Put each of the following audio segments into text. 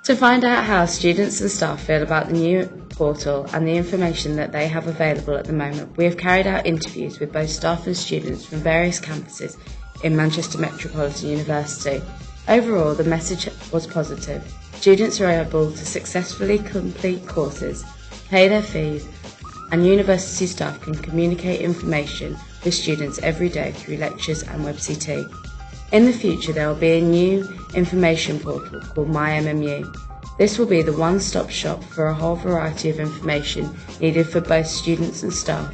To find out how students and staff feel about the new portal and the information that they have available at the moment, we have carried out interviews with both staff and students from various campuses in Manchester Metropolitan University. Overall, the message was positive. Students are able to successfully complete courses, pay their fees, and university staff can communicate information with students every day through lectures and WebCT. In the future, there will be a new information portal called MyMMU. This will be the one-stop shop for a whole variety of information needed for both students and staff.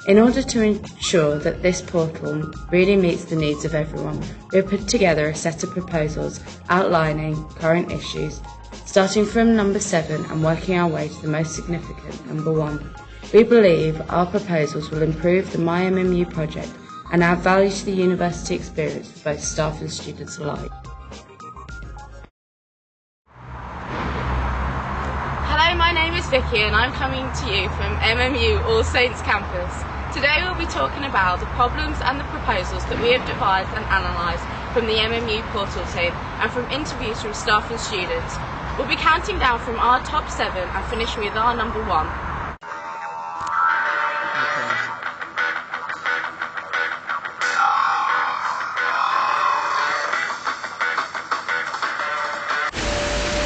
In order to ensure that this portal really meets the needs of everyone, we have put together a set of proposals outlining current issues, starting from number 7 and working our way to the most significant, number 1. We believe our proposals will improve the MyMMU project and add value to the university experience for both staff and students alike. Hello, my name is Vicky and I'm coming to you from MMU All Saints campus. Today we'll be talking about the problems and the proposals that we have devised and analysed from the MMU portal team and from interviews from staff and students. We'll be counting down from our top 7 and finishing with our number 1.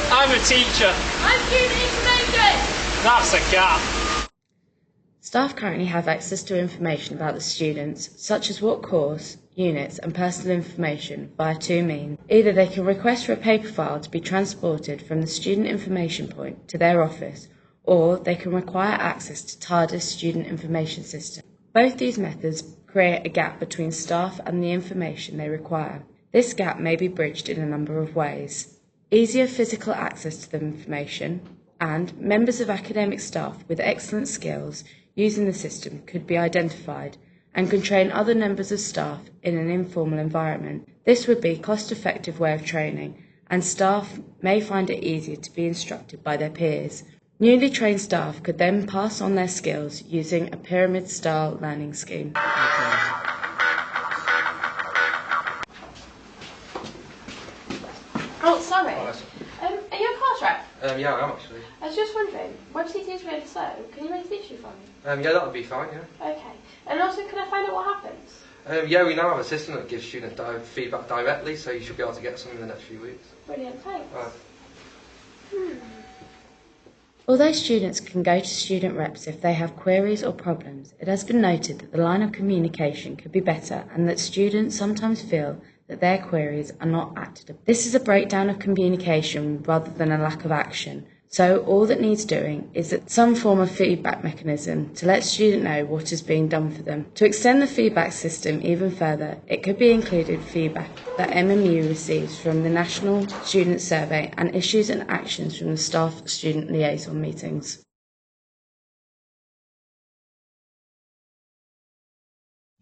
I'm a teacher. I'm student information. That's a gap. Staff currently have access to information about the students, such as what course, units and personal information via 2 means. Either they can request for a paper file to be transported from the student information point to their office, or they can require access to TARDIS student information system. Both these methods create a gap between staff and the information they require. This gap may be bridged in a number of ways. Easier physical access to the information, and members of academic staff with excellent skills using the system could be identified and can train other members of staff in an informal environment. This would be a cost-effective way of training, and staff may find it easier to be instructed by their peers. Newly trained staff could then pass on their skills using a pyramid-style learning scheme. Oh, sorry. Are you a class rep? Yeah, I am actually. I was just wondering, WebCT is really slow. Can you make it issue for me? Yeah, that would be fine, yeah. Okay. And also, can I find out what happens? Yeah, we now have a system that gives students feedback directly, so you should be able to get some in the next few weeks. Brilliant, thanks. Although students can go to student reps if they have queries or problems, it has been noted that the line of communication could be better and that students sometimes feel that their queries are not acted upon. This is a breakdown of communication rather than a lack of action. So all that needs doing is that some form of feedback mechanism to let students know what is being done for them. To extend the feedback system even further, it could be included feedback that MMU receives from the National Student Survey and issues and actions from the staff-student liaison meetings.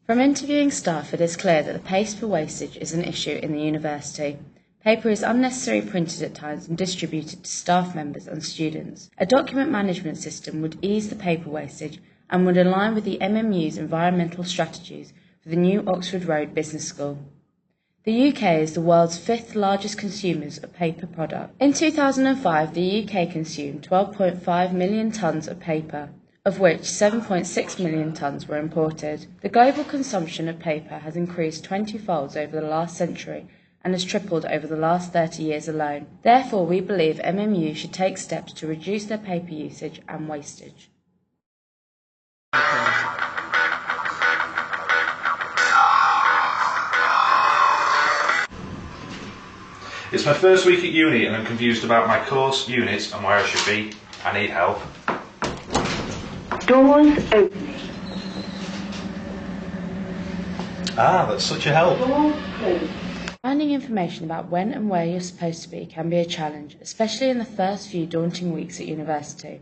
From interviewing staff, it is clear that the pace for wastage is an issue in the university. Paper is unnecessarily printed at times and distributed to staff members and students. A document management system would ease the paper wastage and would align with the MMU's environmental strategies for the new Oxford Road Business School. The UK is the world's 5th largest consumers of paper product. In 2005, the UK consumed 12.5 million tonnes of paper, of which 7.6 million tonnes were imported. The global consumption of paper has increased 20-folds over the last century and has tripled over the last 30 years alone. Therefore, we believe MMU should take steps to reduce their paper usage and wastage. It's my first week at uni and I'm confused about my course, units and where I should be. I need help. Doors opening. Ah, that's such a help. Door closed. Finding information about when and where you're supposed to be can be a challenge, especially in the first few daunting weeks at university.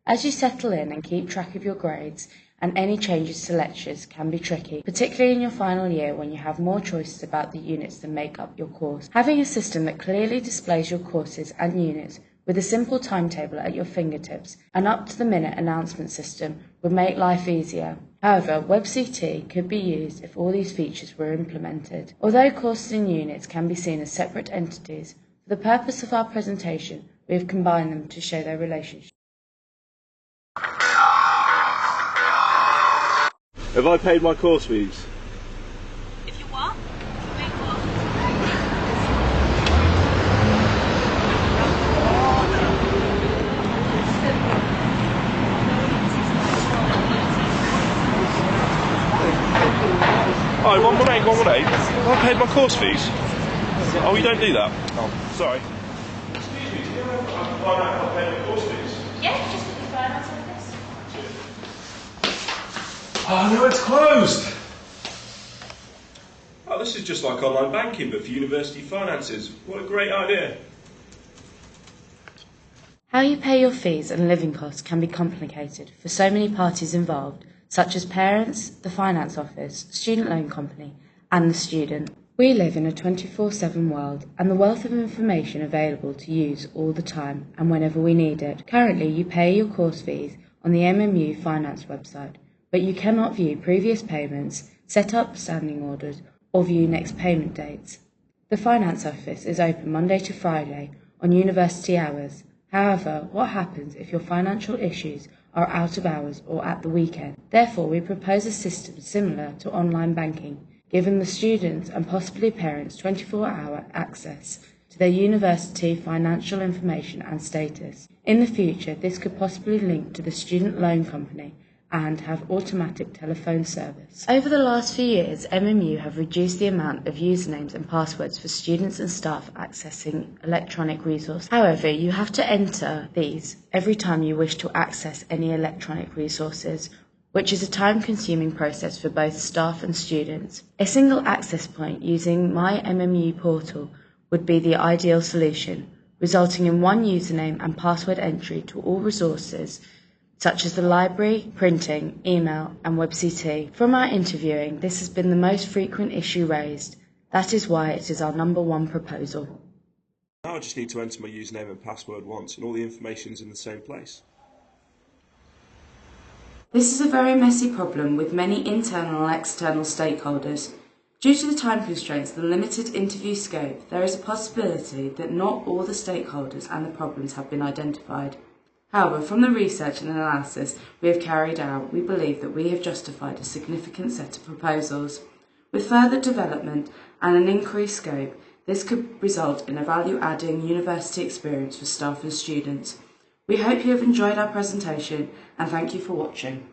As you settle in and keep track of your grades, and any changes to lectures can be tricky, particularly in your final year when you have more choices about the units that make up your course. Having a system that clearly displays your courses and units with a simple timetable at your fingertips and up-to-the-minute announcement system would make life easier. However, WebCT could be used if all these features were implemented. Although courses and units can be seen as separate entities, for the purpose of our presentation, We have combined them to show their relationship. Have I paid my course fees? If you what? Oh, 118, 118. Have I paid my course fees? Oh, you don't do that? Oh, sorry. Excuse me, do you know if I can find out how I paid my course fees? Yeah, just at the finance office. Oh no, it's closed! Oh, this is just like online banking, but for university finances. What a great idea. How you pay your fees and living costs can be complicated for so many parties involved, such as parents, the finance office, student loan company, and the student. We live in a 24/7 world, and the wealth of information available to use all the time and whenever we need it. Currently, you pay your course fees on the MMU Finance website, but you cannot view previous payments, set up standing orders, or view next payment dates. The finance office is open Monday to Friday on university hours. However, what happens if your financial issues are out of hours or at the weekend? Therefore, we propose a system similar to online banking, giving the students and possibly parents 24-hour access to their university financial information and status. In the future, this could possibly link to the student loan company and have automatic telephone service. Over the last few years, MMU have reduced the amount of usernames and passwords for students and staff accessing electronic resources. However, you have to enter these every time you wish to access any electronic resources, which is a time-consuming process for both staff and students. A single access point using My MMU portal would be the ideal solution, resulting in one username and password entry to all resources such as the library, printing, email and WebCT. From our interviewing, this has been the most frequent issue raised. That is why it is our #1 proposal. Now I just need to enter my username and password once and all the information's in the same place. This is a very messy problem with many internal and external stakeholders. Due to the time constraints and limited interview scope, there is a possibility that not all the stakeholders and the problems have been identified. However, from the research and analysis we have carried out, we believe that we have justified a significant set of proposals. With further development and an increased scope, this could result in a value-adding university experience for staff and students. We hope you have enjoyed our presentation and thank you for watching.